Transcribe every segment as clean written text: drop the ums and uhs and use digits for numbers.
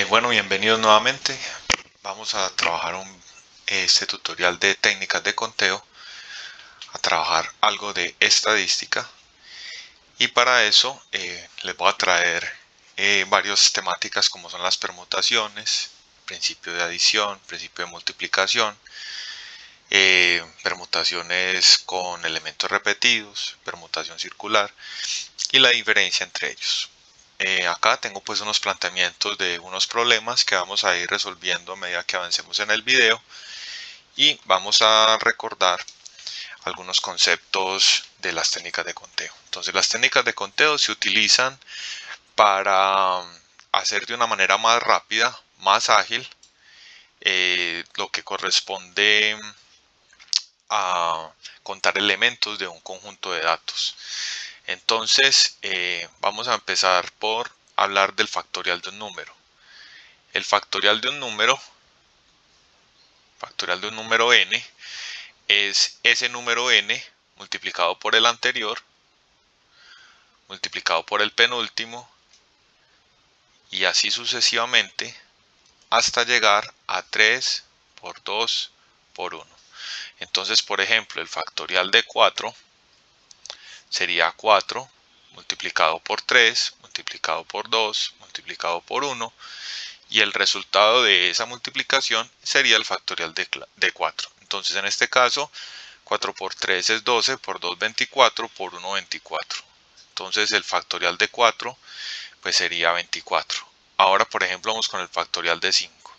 Bueno, bienvenidos nuevamente. Vamos a trabajar este tutorial de técnicas de conteo, a trabajar algo de estadística y para eso les voy a traer varias temáticas como son las permutaciones, principio de adición, principio de multiplicación, permutaciones con elementos repetidos, permutación circular y la diferencia entre ellos. Acá tengo pues unos planteamientos de unos problemas que vamos a ir resolviendo a medida que avancemos en el video y vamos a recordar algunos conceptos de las técnicas de conteo. Entonces las técnicas de conteo se utilizan para hacer de una manera más rápida, más ágil, lo que corresponde a contar elementos de un conjunto de datos. Entonces vamos a empezar por hablar del factorial de un número. El factorial de un número n, es ese número n multiplicado por el anterior, multiplicado por el penúltimo, y así sucesivamente hasta llegar a 3 por 2 por 1. Entonces, por ejemplo, el factorial de 4 sería 4 multiplicado por 3, multiplicado por 2, multiplicado por 1, y el resultado de esa multiplicación sería el factorial de 4. Entonces, en este caso, 4 por 3 es 12, por 2 24, por 1 24. Entonces el factorial de 4 pues sería 24. Ahora por ejemplo vamos con el factorial de 5.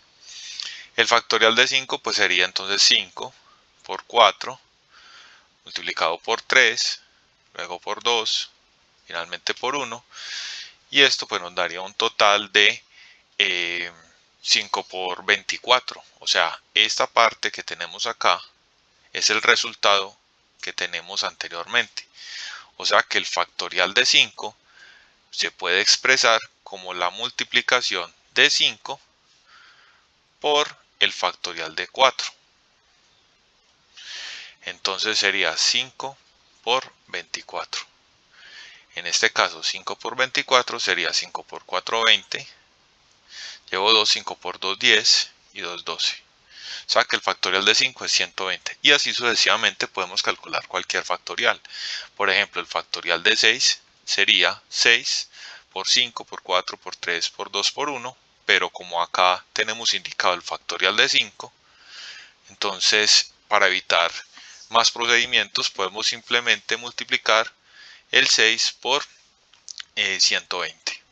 El factorial de 5 pues sería entonces 5 por 4 multiplicado por 3, luego por 2, finalmente por 1. Y esto pues nos daría un total de 5 por 24. O sea, esta parte que tenemos acá es el resultado que tenemos anteriormente. O sea que el factorial de 5 se puede expresar como la multiplicación de 5 por el factorial de 4. Entonces sería 5 por 24. En este caso 5 por 24 sería 5 por 4 20. Llevo 2, 5 por 2 10 y 2 12. O sea que el factorial de 5 es 120. Y así sucesivamente podemos calcular cualquier factorial. Por ejemplo, el factorial de 6 sería 6 por 5, por 4, por 3, por 2, por 1. Pero como acá tenemos indicado el factorial de 5, entonces para evitar más procedimientos podemos simplemente multiplicar el 6 por 120.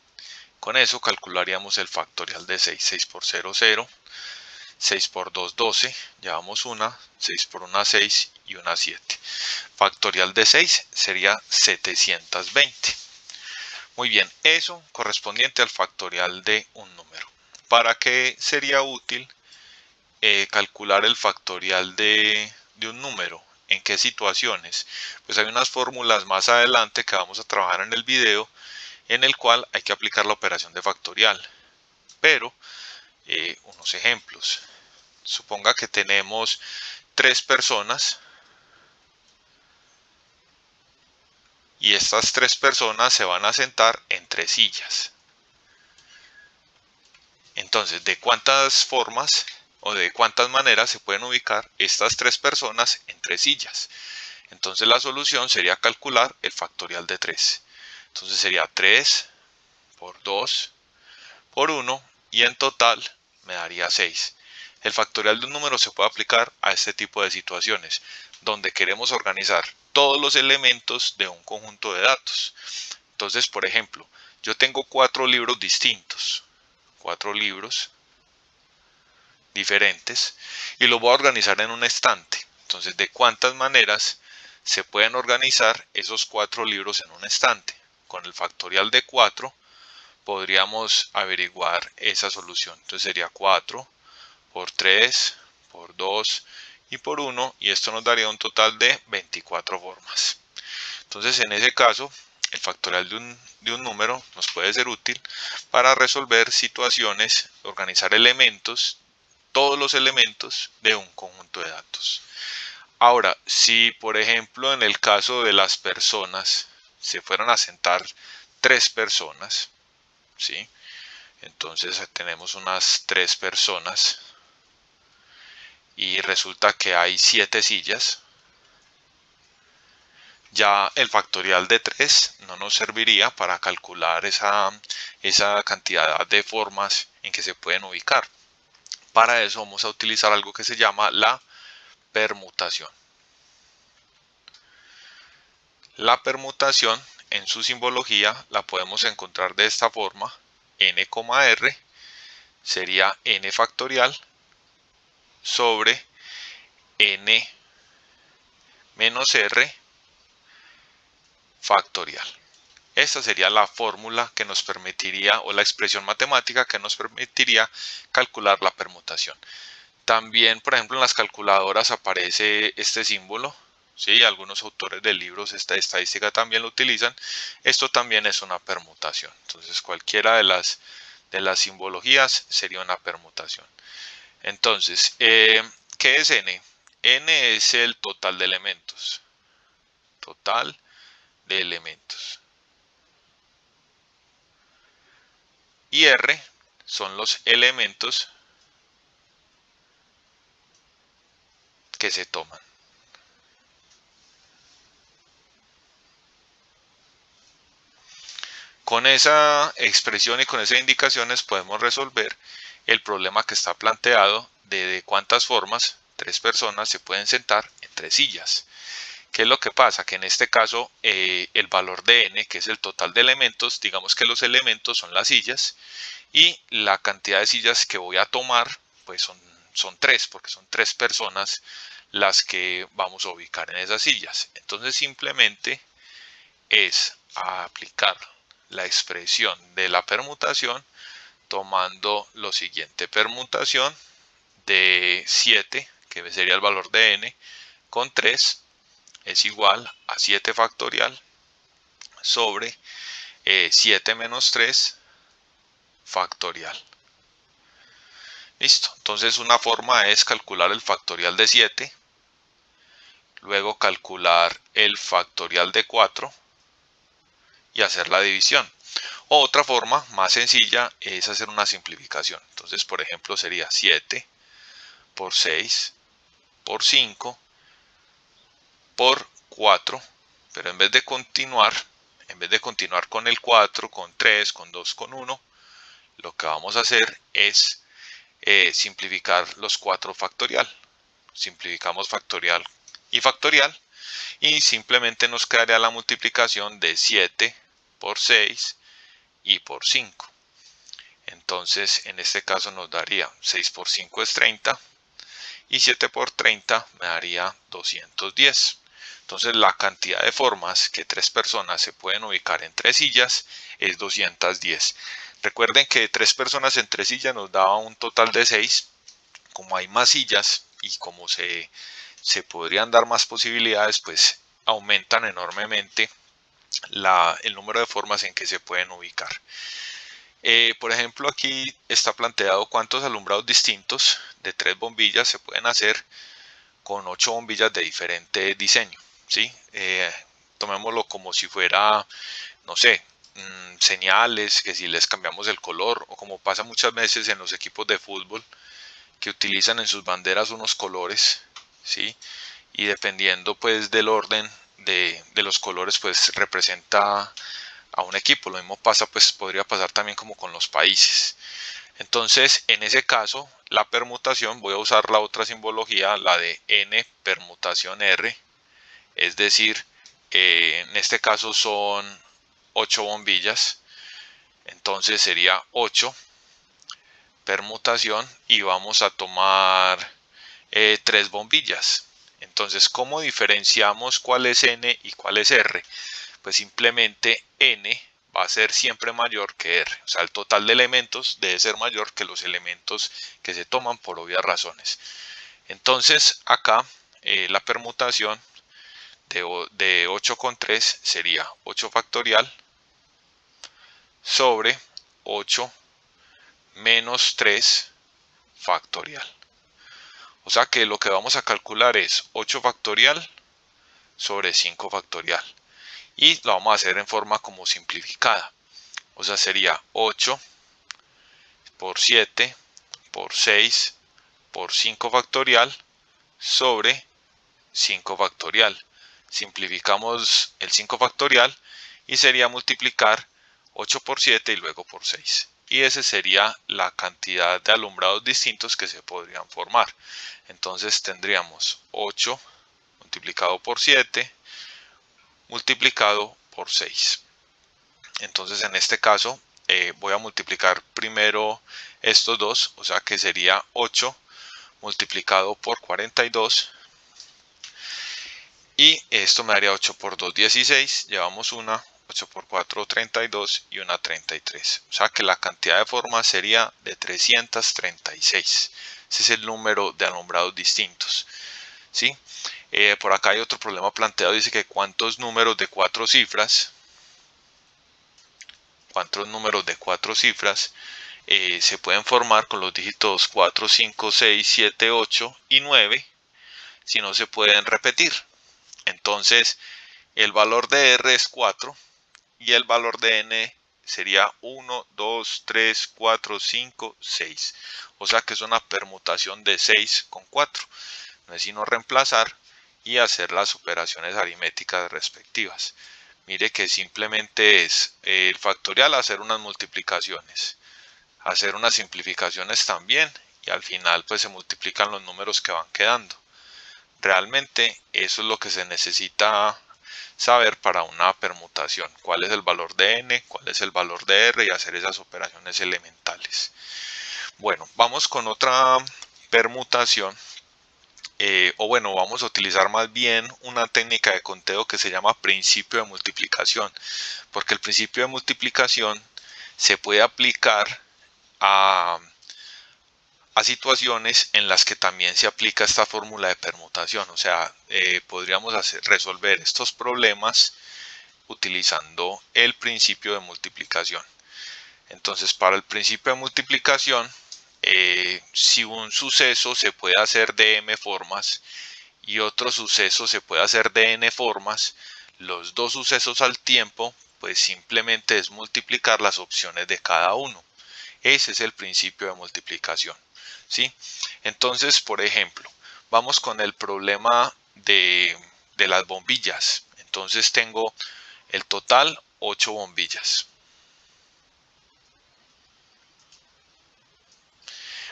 Con eso calcularíamos el factorial de 6. 6 por 0, 0. 6 por 2, 12, llevamos una, 6 por 1, 6 y una 7. Factorial de 6 sería 720. Muy bien, eso correspondiente al factorial de un número. ¿Para qué sería útil calcular el factorial de un número? ¿En qué situaciones? Pues hay unas fórmulas más adelante que vamos a trabajar en el video en el cual hay que aplicar la operación de factorial. Pero unos ejemplos. Suponga que tenemos 3 personas y estas 3 personas se van a sentar en 3 sillas. Entonces, ¿de cuántas formas o de cuántas maneras se pueden ubicar estas 3 personas en 3 sillas? Entonces la solución sería calcular el factorial de 3. Entonces sería 3 por 2 por 1 y en total me daría 6. El factorial de un número se puede aplicar a este tipo de situaciones, donde queremos organizar todos los elementos de un conjunto de datos. Entonces, por ejemplo, yo tengo 4 libros distintos, 4 libros diferentes, y los voy a organizar en un estante. Entonces, ¿de cuántas maneras se pueden organizar esos 4 libros en un estante? Con el factorial de 4 podríamos averiguar esa solución. Entonces sería 4 por 3, por 2 y por 1, y esto nos daría un total de 24 formas. Entonces en ese caso el factorial de un número nos puede ser útil para resolver situaciones, organizar elementos, todos los elementos de un conjunto de datos. Ahora, si por ejemplo en el caso de las personas se fueran a sentar 3 personas, ¿sí? Entonces tenemos unas 3 personas y resulta que hay 7 sillas. Ya el factorial de 3 no nos serviría para calcular esa cantidad de formas en que se pueden ubicar. Para eso vamos a utilizar algo que se llama la permutación. La permutación en su simbología la podemos encontrar de esta forma: n, r sería n factorial sobre n menos r factorial. Esta sería la fórmula que nos permitiría, o la expresión matemática que nos permitiría calcular la permutación. También, por ejemplo, en las calculadoras aparece este símbolo, ¿sí? Algunos autores de libros esta estadística también lo utilizan. Esto también es una permutación. Entonces, cualquiera de las simbologías sería una permutación. Entonces, ¿qué es n? N es el total de elementos. Total de elementos. Y R son los elementos que se toman. Con esa expresión y con esas indicaciones podemos resolver el problema que está planteado de cuántas formas 3 personas se pueden sentar en 3 sillas. ¿Qué es lo que pasa? Que en este caso el valor de n, que es el total de elementos, digamos que los elementos son las sillas, y la cantidad de sillas que voy a tomar pues son 3, porque son 3 personas las que vamos a ubicar en esas sillas. Entonces simplemente es aplicar la expresión de la permutación tomando lo siguiente: permutación de 7, que sería el valor de n, con 3 es igual a 7 factorial sobre 7 menos 3 factorial. Listo. Entonces una forma es calcular el factorial de 7, luego calcular el factorial de 4 y hacer la división. O otra forma más sencilla es hacer una simplificación. Entonces, por ejemplo, sería 7 por 6 por 5 por 4, pero en vez de continuar con el 4, con 3, con 2, con 1, lo que vamos a hacer es simplificar los 4 factorial. Simplificamos factorial y simplemente nos quedaría la multiplicación de 7 por 6 y por 5. Entonces en este caso nos daría 6 por 5 es 30 y 7 por 30 me daría 210. Entonces la cantidad de formas que 3 personas se pueden ubicar en 3 sillas es 210. Recuerden que 3 personas en 3 sillas nos daba un total de 6. Como hay más sillas y como se podrían dar más posibilidades, pues aumentan enormemente el número de formas en que se pueden ubicar. Por ejemplo, aquí está planteado cuántos alumbrados distintos de 3 bombillas se pueden hacer con 8 bombillas de diferente diseño, ¿sí? Tomémoslo como si fuera, no sé, señales, que si les cambiamos el color, o como pasa muchas veces en los equipos de fútbol, que utilizan en sus banderas unos colores, ¿sí? Y dependiendo pues del orden de los colores, pues representa a un equipo. Lo mismo pasa, pues podría pasar también como con los países. Entonces, en ese caso, la permutación, voy a usar la otra simbología, la de n permutación r, es decir, en este caso son 8 bombillas, entonces sería 8 permutación y vamos a tomar 3 bombillas. Entonces, ¿cómo diferenciamos cuál es n y cuál es r? Pues simplemente n va a ser siempre mayor que r. O sea, el total de elementos debe ser mayor que los elementos que se toman, por obvias razones. Entonces, acá la permutación de 8 con 3 sería 8 factorial sobre 8 menos 3 factorial. O sea que lo que vamos a calcular es 8 factorial sobre 5 factorial. Y lo vamos a hacer en forma como simplificada. O sea, sería 8 por 7 por 6 por 5 factorial sobre 5 factorial. Simplificamos el 5 factorial y sería multiplicar 8 por 7 y luego por 6. Y esa sería la cantidad de alumbrados distintos que se podrían formar. Entonces tendríamos 8 multiplicado por 7 multiplicado por 6. Entonces en este caso voy a multiplicar primero estos dos, o sea que sería 8 multiplicado por 42 y esto me daría 8 por 2, 16, llevamos una, 8 por 4, 32 y una 33, o sea que la cantidad de formas sería de 336. Ese es el número de alumbrados distintos, ¿sí? Por acá hay otro problema planteado, dice que cuántos números de 4 cifras se pueden formar con los dígitos 4, 5, 6, 7, 8 y 9 si no se pueden repetir. Entonces el valor de R es 4 y el valor de N sería 1, 2, 3, 4, 5, 6. O sea que es una permutación de 6 con 4. No es sino reemplazar y hacer las operaciones aritméticas respectivas. Mire que simplemente es el factorial, hacer unas multiplicaciones, hacer unas simplificaciones también y al final pues se multiplican los números que van quedando. Realmente eso es lo que se necesita saber para una permutación, cuál es el valor de n, cuál es el valor de r y hacer esas operaciones elementales. Bueno, vamos con otra permutación, vamos a utilizar más bien una técnica de conteo que se llama principio de multiplicación, porque el principio de multiplicación se puede aplicar a situaciones en las que también se aplica esta fórmula de permutación. O sea, podríamos resolver estos problemas utilizando el principio de multiplicación. Entonces, para el principio de multiplicación, si un suceso se puede hacer de m formas y otro suceso se puede hacer de n formas, los dos sucesos al tiempo, pues simplemente es multiplicar las opciones de cada uno. Ese es el principio de multiplicación, ¿sí? Entonces, por ejemplo, vamos con el problema de las bombillas. Entonces tengo el total 8 bombillas.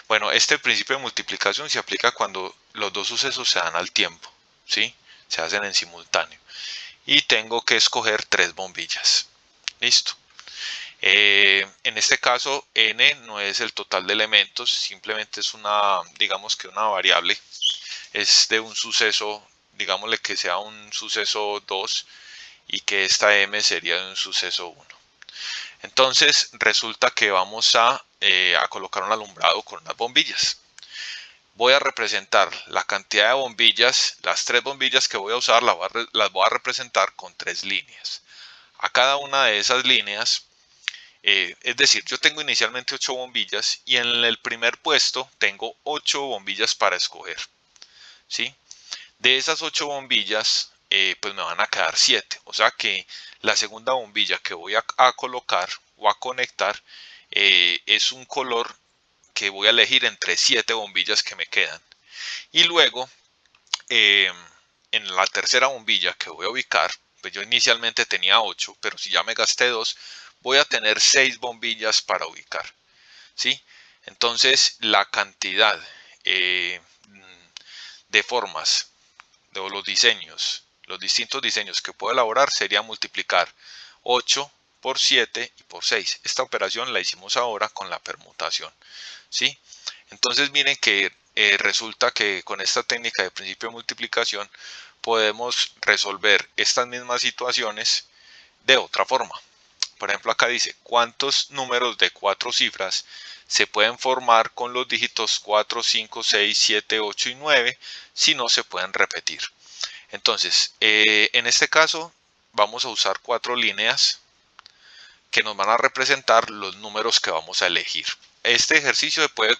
Bueno, este principio de multiplicación se aplica cuando los dos sucesos se dan al tiempo, ¿sí? Se hacen en simultáneo. Y tengo que escoger 3 bombillas. Listo. En este caso n no es el total de elementos, simplemente es digamos que una variable, es de un suceso, digámosle que sea un suceso 2 y que esta m sería de un suceso 1. Entonces resulta que vamos a colocar un alumbrado con unas bombillas. Voy a representar la cantidad de bombillas, las 3 bombillas que voy a usar las voy a representar con 3 líneas. A cada una de esas líneas, es decir, yo tengo inicialmente 8 bombillas y en el primer puesto tengo 8 bombillas para escoger, ¿sí? De esas 8 bombillas, pues me van a quedar 7. O sea que la segunda bombilla que voy a colocar o a conectar es un color que voy a elegir entre 7 bombillas que me quedan. Y luego, en la tercera bombilla que voy a ubicar, pues yo inicialmente tenía 8, pero si ya me gasté 2, voy a tener 6 bombillas para ubicar, ¿sí? Entonces la cantidad de formas de los diseños, los distintos diseños que puedo elaborar sería multiplicar 8 por 7 y por 6. Esta operación la hicimos ahora con la permutación, ¿sí? Entonces miren que resulta que con esta técnica de principio de multiplicación podemos resolver estas mismas situaciones de otra forma. Por ejemplo, acá dice cuántos números de 4 cifras se pueden formar con los dígitos 4, 5, 6, 7, 8 y 9 si no se pueden repetir. Entonces, en este caso vamos a usar 4 líneas que nos van a representar los números que vamos a elegir. Este ejercicio se puede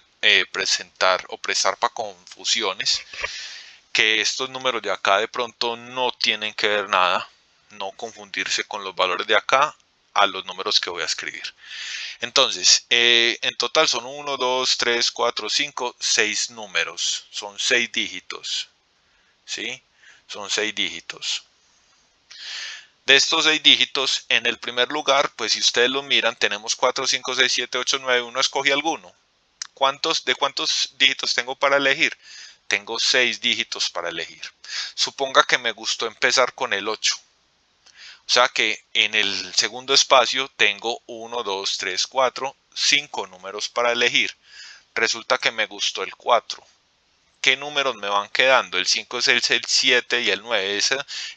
presentar o prestar para confusiones, que estos números de acá de pronto no tienen que ver nada, no confundirse con los valores de acá a los números que voy a escribir. Entonces, en total son 1, 2, 3, 4, 5, 6 números. Son 6 dígitos. ¿Sí? Son 6 dígitos. De estos 6 dígitos, en el primer lugar, pues si ustedes lo miran, tenemos 4, 5, 6, 7, 8, 9. Uno escoge alguno. ¿De cuántos dígitos tengo para elegir? Tengo 6 dígitos para elegir. Suponga que me gustó empezar con el 8. O sea que en el segundo espacio tengo 1, 2, 3, 4, 5 números para elegir. Resulta que me gustó el 4. ¿Qué números me van quedando? El 5 es el 7 y el 9.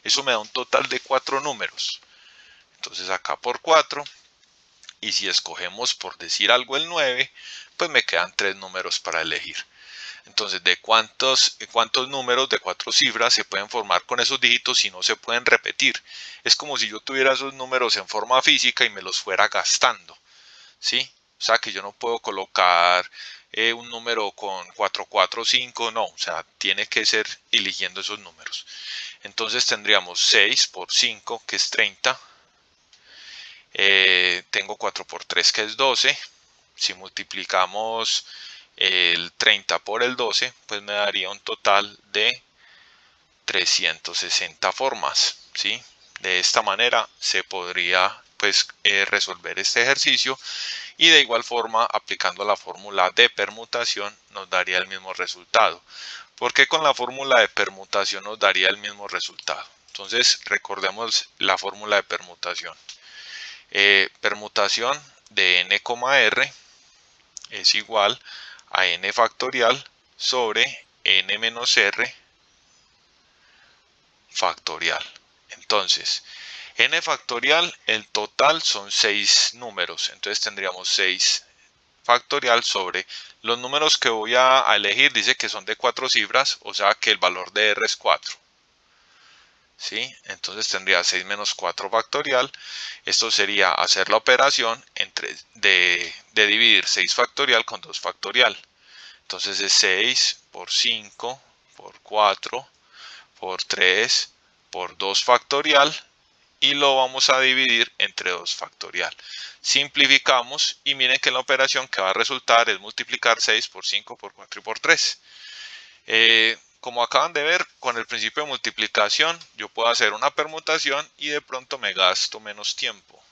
Eso me da un total de 4 números. Entonces acá por 4. Y si escogemos por decir algo el 9, pues me quedan 3 números para elegir. Entonces, ¿de cuántos números de 4 cifras se pueden formar con esos dígitos si no se pueden repetir? Es como si yo tuviera esos números en forma física y me los fuera gastando, ¿sí? O sea, que yo no puedo colocar un número con 4, 4, 5, no. O sea, tiene que ser eligiendo esos números. Entonces tendríamos 6 por 5, que es 30. Tengo 4 por 3, que es 12. Si multiplicamos el 30 por el 12, pues me daría un total de 360 formas, ¿sí? De esta manera se podría pues resolver este ejercicio, y de igual forma, aplicando la fórmula de permutación, nos daría el mismo resultado. ¿Por qué con la fórmula de permutación nos daría el mismo resultado? Entonces recordemos la fórmula de permutación. Permutación de n, r es igual a n factorial sobre n menos r factorial. Entonces, n factorial, el total son 6 números. Entonces tendríamos 6 factorial sobre los números que voy a elegir. Dice que son de 4 cifras, o sea que el valor de r es 4. ¿Sí? Entonces tendría 6 menos 4 factorial. Esto sería hacer la operación de dividir 6 factorial con 2 factorial. Entonces es 6 por 5 por 4 por 3 por 2 factorial, y lo vamos a dividir entre 2 factorial. Simplificamos y miren que la operación que va a resultar es multiplicar 6 por 5 por 4 y por 3. Como acaban de ver, con el principio de multiplicación yo puedo hacer una permutación y de pronto me gasto menos tiempo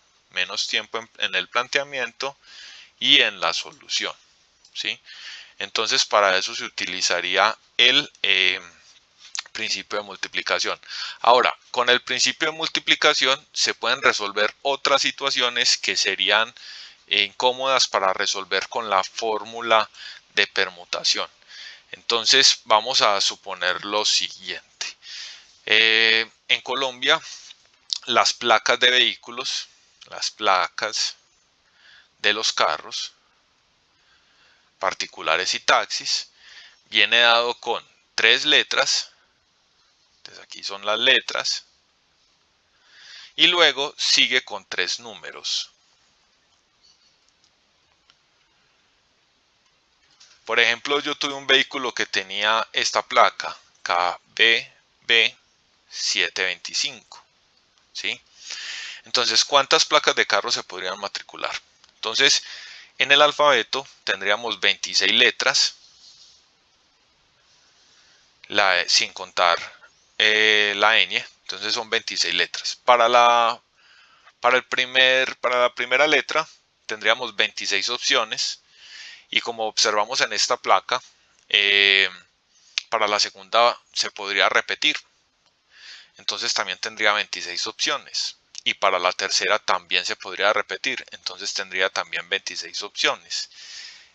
en el planteamiento y en la solución, ¿sí? Entonces para eso se utilizaría el principio de multiplicación. Ahora, con el principio de multiplicación se pueden resolver otras situaciones que serían incómodas para resolver con la fórmula de permutación. Entonces vamos a suponer lo siguiente. En Colombia, las placas de vehículos, las placas de los carros particulares y taxis, viene dado con 3 letras. Entonces aquí son las letras. Y luego sigue con 3 números. Por ejemplo, yo tuve un vehículo que tenía esta placa, KBB 725. ¿Sí? Entonces, ¿cuántas placas de carro se podrían matricular? Entonces, en el alfabeto tendríamos 26 letras, sin contar la ñ. Entonces son 26 letras. Para la primera letra tendríamos 26 opciones, y como observamos en esta placa, para la segunda se podría repetir. Entonces también tendría 26 opciones. Y para la tercera también se podría repetir. Entonces tendría también 26 opciones.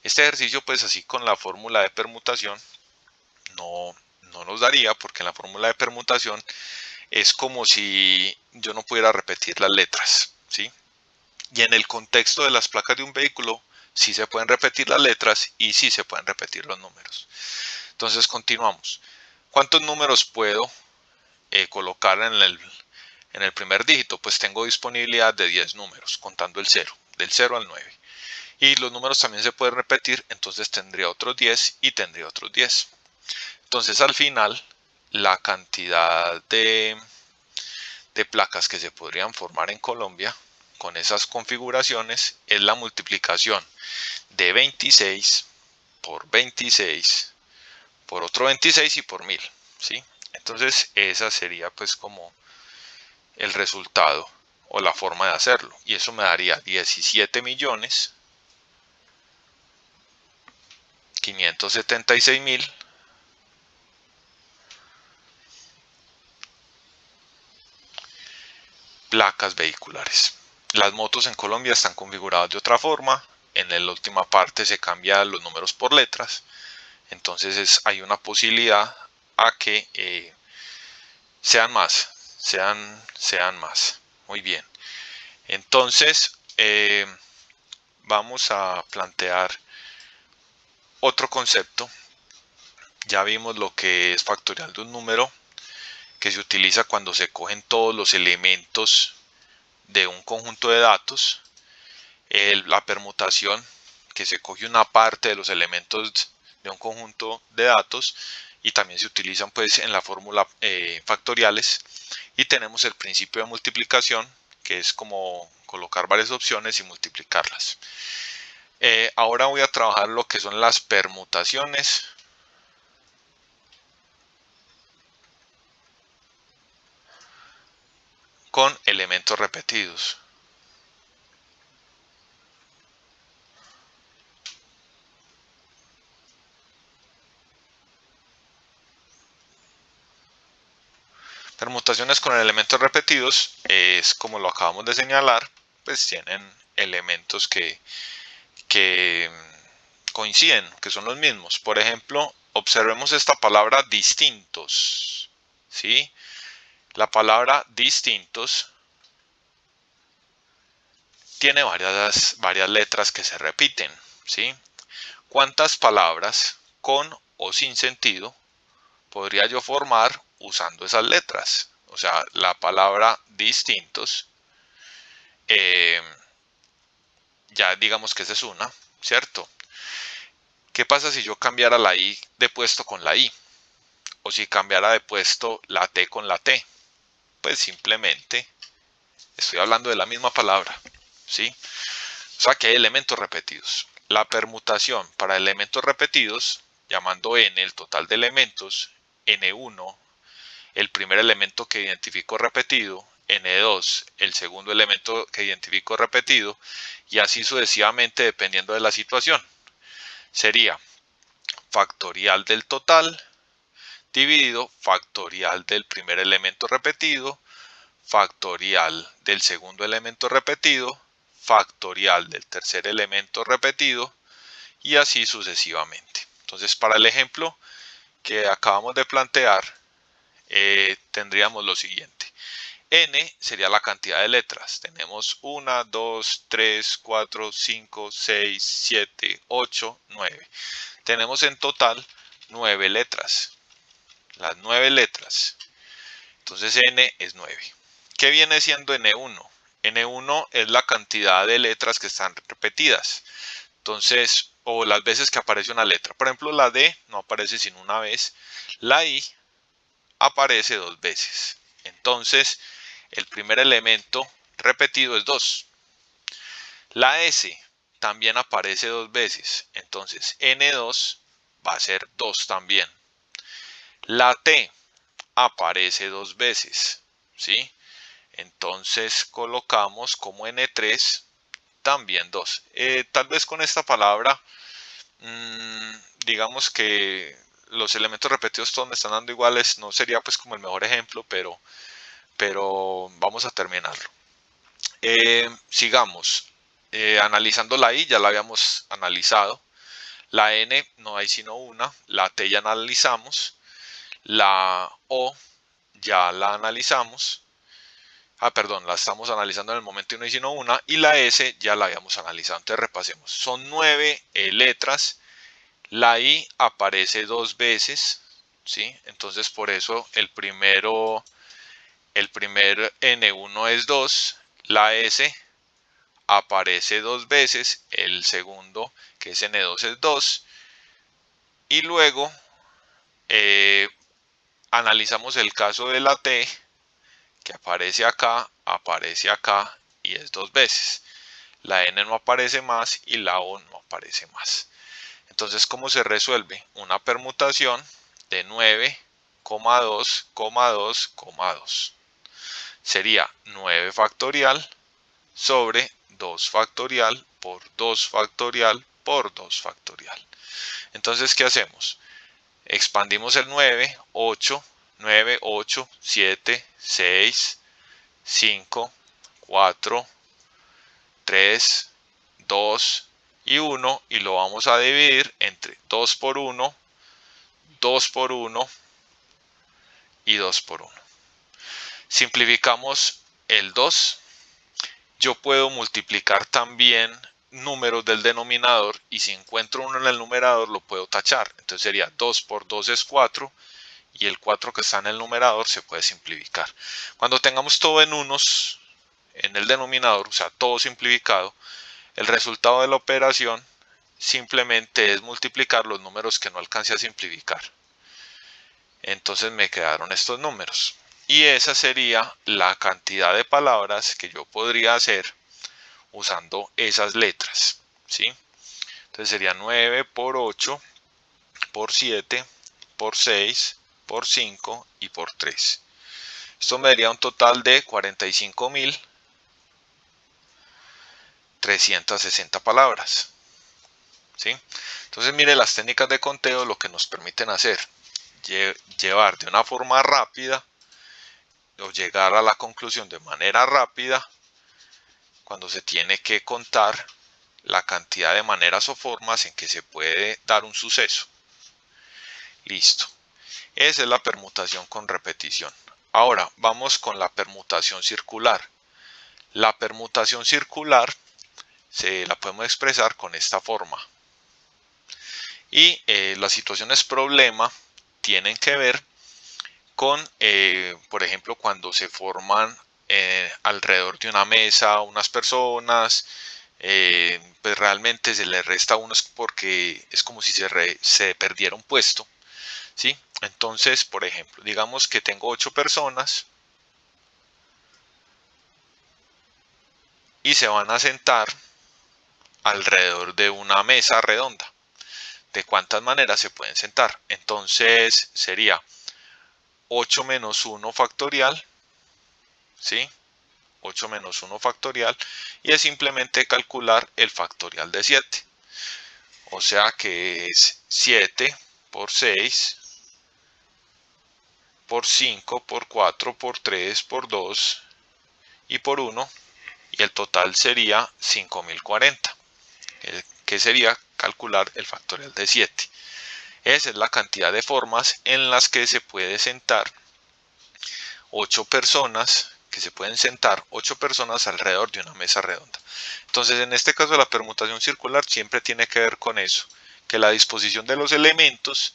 Este ejercicio, pues así con la fórmula de permutación, no nos daría, porque en la fórmula de permutación es como si yo no pudiera repetir las letras, ¿sí? Y en el contexto de las placas de un vehículo, sí se pueden repetir las letras y sí se pueden repetir los números. Entonces continuamos. ¿Cuántos números puedo colocar en el primer dígito? Pues tengo disponibilidad de 10 números, contando el 0, del 0 al 9. Y los números también se pueden repetir, entonces tendría otros 10 y tendría otros 10. Entonces al final, la cantidad de placas que se podrían formar en Colombia con esas configuraciones es la multiplicación de 26 por 26 por otro 26 y por 1000, ¿sí? Entonces esa sería pues como el resultado o la forma de hacerlo, y eso me daría 17.576.000 placas vehiculares. Las motos en Colombia están configuradas de otra forma. En la última parte se cambian los números por letras. Entonces hay una posibilidad a que sean más. Sean más. Muy bien. Entonces vamos a plantear otro concepto. Ya vimos lo que es factorial de un número, que se utiliza cuando se cogen todos los elementos de un conjunto de datos. La permutación, que se coge una parte de los elementos de un conjunto de datos y también se utilizan pues en la fórmula factoriales. Y tenemos el principio de multiplicación, que es como colocar varias opciones y multiplicarlas. Ahora voy a trabajar lo que son las permutaciones con elementos repetidos. Permutaciones con elementos repetidos es como lo acabamos de señalar, pues tienen elementos que coinciden, que son los mismos. Por ejemplo, observemos esta palabra distintos, ¿sí? La palabra distintos tiene varias letras que se repiten, ¿sí? ¿Cuántas palabras con o sin sentido podría yo formar usando esas letras? O sea, la palabra distintos, ya digamos que esa es una, ¿cierto? ¿Qué pasa si yo cambiara la I de puesto con la I? O si cambiara de puesto la T con la T. Pues simplemente estoy hablando de la misma palabra, ¿sí? O sea que hay elementos repetidos. La permutación para elementos repetidos, llamando n el total de elementos, n1 el primer elemento que identifico repetido, n2 el segundo elemento que identifico repetido, y así sucesivamente dependiendo de la situación. Sería factorial del total dividido factorial del primer elemento repetido, factorial del segundo elemento repetido, factorial del tercer elemento repetido, y así sucesivamente. Entonces, para el ejemplo que acabamos de plantear, tendríamos lo siguiente. N sería la cantidad de letras. Tenemos 1, 2, 3, 4, 5, 6, 7, 8, 9. Tenemos en total 9 letras. Las 9 letras. Entonces N es 9. ¿Qué viene siendo N1? N1 es la cantidad de letras que están repetidas. Entonces, o las veces que aparece una letra. Por ejemplo, la D no aparece sino una vez. La I aparece 2 veces. Entonces, el primer elemento repetido es 2. La S también aparece 2 veces. Entonces, N2 va a ser 2 también. La T aparece 2 veces, ¿sí? Entonces colocamos como N3 también 2. Tal vez con esta palabra, digamos que los elementos repetidos todos me están dando iguales, no sería pues como el mejor ejemplo, pero vamos a terminarlo. Sigamos. Analizando la I, ya la habíamos analizado. La N no hay sino una. La T ya analizamos. La O ya la analizamos. Perdón, la estamos analizando en el momento y no hay sino una. Y la S ya la habíamos analizado. Entonces repasemos. Son 9 letras. La I aparece 2 veces, ¿sí? Entonces por eso el primer N1 es 2. La S aparece 2 veces. El segundo, que es N2, es 2. Y luego analizamos el caso de la T, que aparece acá y es 2 veces. La n no aparece más y la o no aparece más. Entonces, ¿cómo se resuelve? Una permutación de 9,2,2,2. Sería 9 factorial sobre 2 factorial por 2 factorial por 2 factorial. Entonces, ¿qué hacemos? Expandimos el 9, 8, 9, 8, 7, 6, 5, 4, 3, 2 y 1 y lo vamos a dividir entre 2 por 1, 2 por 1 y 2 por 1. Simplificamos el 2. Yo puedo multiplicar también números del denominador y si encuentro uno en el numerador lo puedo tachar. Entonces sería 2 por 2 es 4 y el 4 que está en el numerador se puede simplificar. Cuando tengamos todo en unos en el denominador, o sea, todo simplificado, el resultado de la operación simplemente es multiplicar los números que no alcance a simplificar. Entonces me quedaron estos números. Y esa sería la cantidad de palabras que yo podría hacer usando esas letras, ¿sí? Entonces sería 9 por 8, por 7, por 6, por 5 y por 3. Esto me daría un total de 45.360 palabras, ¿sí? Entonces mire, las técnicas de conteo lo que nos permiten hacer, llevar de una forma rápida o llegar a la conclusión de manera rápida cuando se tiene que contar la cantidad de maneras o formas en que se puede dar un suceso. Listo. Esa es la permutación con repetición. Ahora vamos con la permutación circular. La permutación circular se la podemos expresar con esta forma. Y las situaciones problema tienen que ver con, por ejemplo, cuando se forman alrededor de una mesa unas personas, pues realmente se le resta a unos porque es como si se perdiera un puesto, ¿sí? Entonces, por ejemplo, digamos que tengo 8 personas y se van a sentar alrededor de una mesa redonda. ¿De cuántas maneras se pueden sentar? Entonces sería 8 menos 1 factorial, ¿sí? 8 menos 1 factorial y es simplemente calcular el factorial de 7. O sea que es 7 por 6 por 5 por 4 por 3 por 2 y por 1 y el total sería 5040, que sería calcular el factorial de 7. Esa es la cantidad de formas en las que se puede sentar 8 personas, que se pueden sentar 8 personas alrededor de una mesa redonda. Entonces, en este caso, la permutación circular siempre tiene que ver con eso, que la disposición de los elementos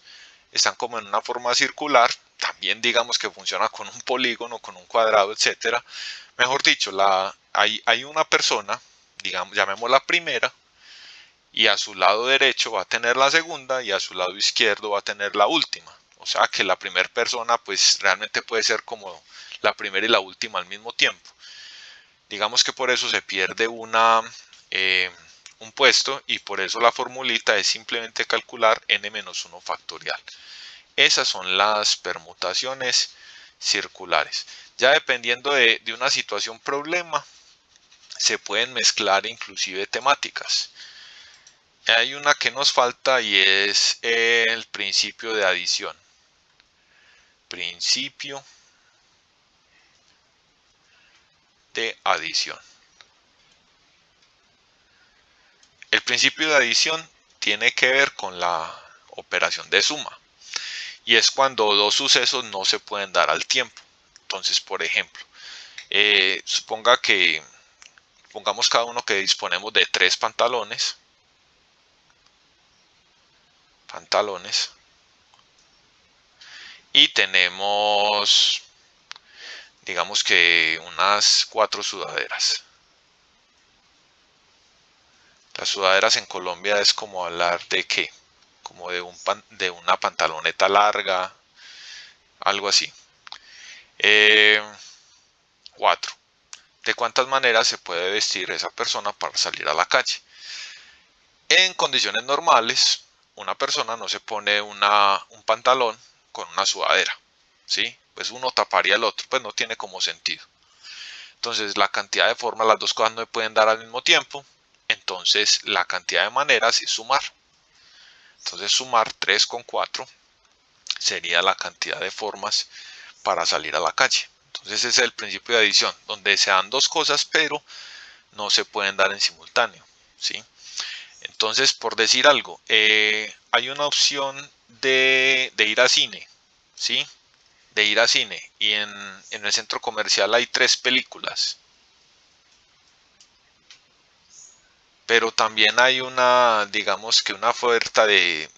están como en una forma circular. También digamos que funciona con un polígono, con un cuadrado, etcétera. Mejor dicho, hay una persona, digamos, llamémosla primera, y a su lado derecho va a tener la segunda y a su lado izquierdo va a tener la última. O sea que la primera persona pues realmente puede ser como la primera y la última al mismo tiempo. Digamos que por eso se pierde un puesto y por eso la formulita es simplemente calcular n-1 factorial. Esas son las permutaciones circulares. Ya dependiendo de una situación problema, se pueden mezclar inclusive temáticas. Hay una que nos falta y es el principio de adición. Principio de adición. El principio de adición tiene que ver con la operación de suma. Y es cuando dos sucesos no se pueden dar al tiempo. Entonces, por ejemplo, pongamos cada uno que disponemos de 3 pantalones. Y tenemos, digamos que unas 4 sudaderas. Las sudaderas en Colombia es como hablar de qué, como de una pantaloneta larga, algo así. 4. de cuántas maneras se puede vestir esa persona para salir a la calle. En condiciones normales, una persona no se pone un pantalón con una sudadera, ¿sí? Pues uno taparía el otro, pues no tiene como sentido. Entonces la cantidad de formas, las dos cosas no se pueden dar al mismo tiempo, entonces la cantidad de maneras es sumar. Entonces sumar 3 con 4 sería la cantidad de formas para salir a la calle. Entonces ese es el principio de adición, donde se dan dos cosas pero no se pueden dar en simultáneo, ¿sí? Entonces, por decir algo, hay una opción de ir a cine, ¿sí? De ir a cine y en el centro comercial hay 3 películas. Pero también hay una, digamos que una oferta de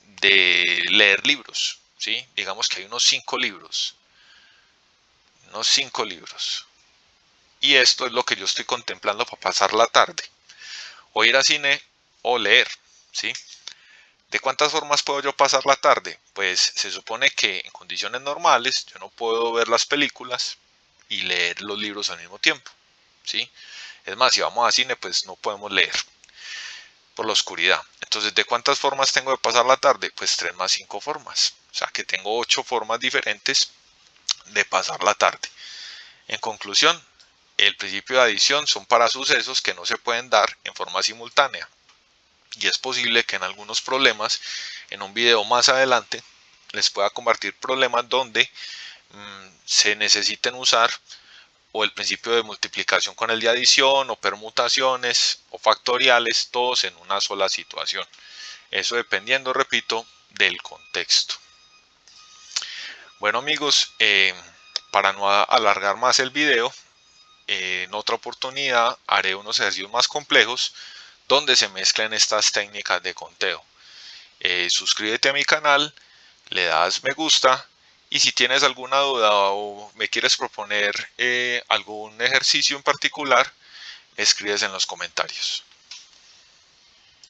leer libros, ¿sí? Digamos que hay unos 5 libros, unos 5 libros. Y esto es lo que yo estoy contemplando para pasar la tarde. O ir a cine o leer, ¿sí? ¿De cuántas formas puedo yo pasar la tarde? Pues se supone que en condiciones normales yo no puedo ver las películas y leer los libros al mismo tiempo, ¿sí? Es más, si vamos a cine, pues no podemos leer por la oscuridad. Entonces, ¿de cuántas formas tengo de pasar la tarde? Pues 3 más 5 formas. O sea que tengo 8 formas diferentes de pasar la tarde. En conclusión, el principio de adición son para sucesos que no se pueden dar en forma simultánea. Y es posible que en algunos problemas, en un video más adelante, les pueda compartir problemas donde se necesiten usar o el principio de multiplicación con el de adición o permutaciones o factoriales, todos en una sola situación. Eso dependiendo, repito, del contexto. Bueno amigos, para no alargar más el video, en otra oportunidad haré unos ejercicios más complejos donde se mezclan estas técnicas de conteo. Suscríbete a mi canal, le das me gusta y si tienes alguna duda o me quieres proponer algún ejercicio en particular, escribes en los comentarios.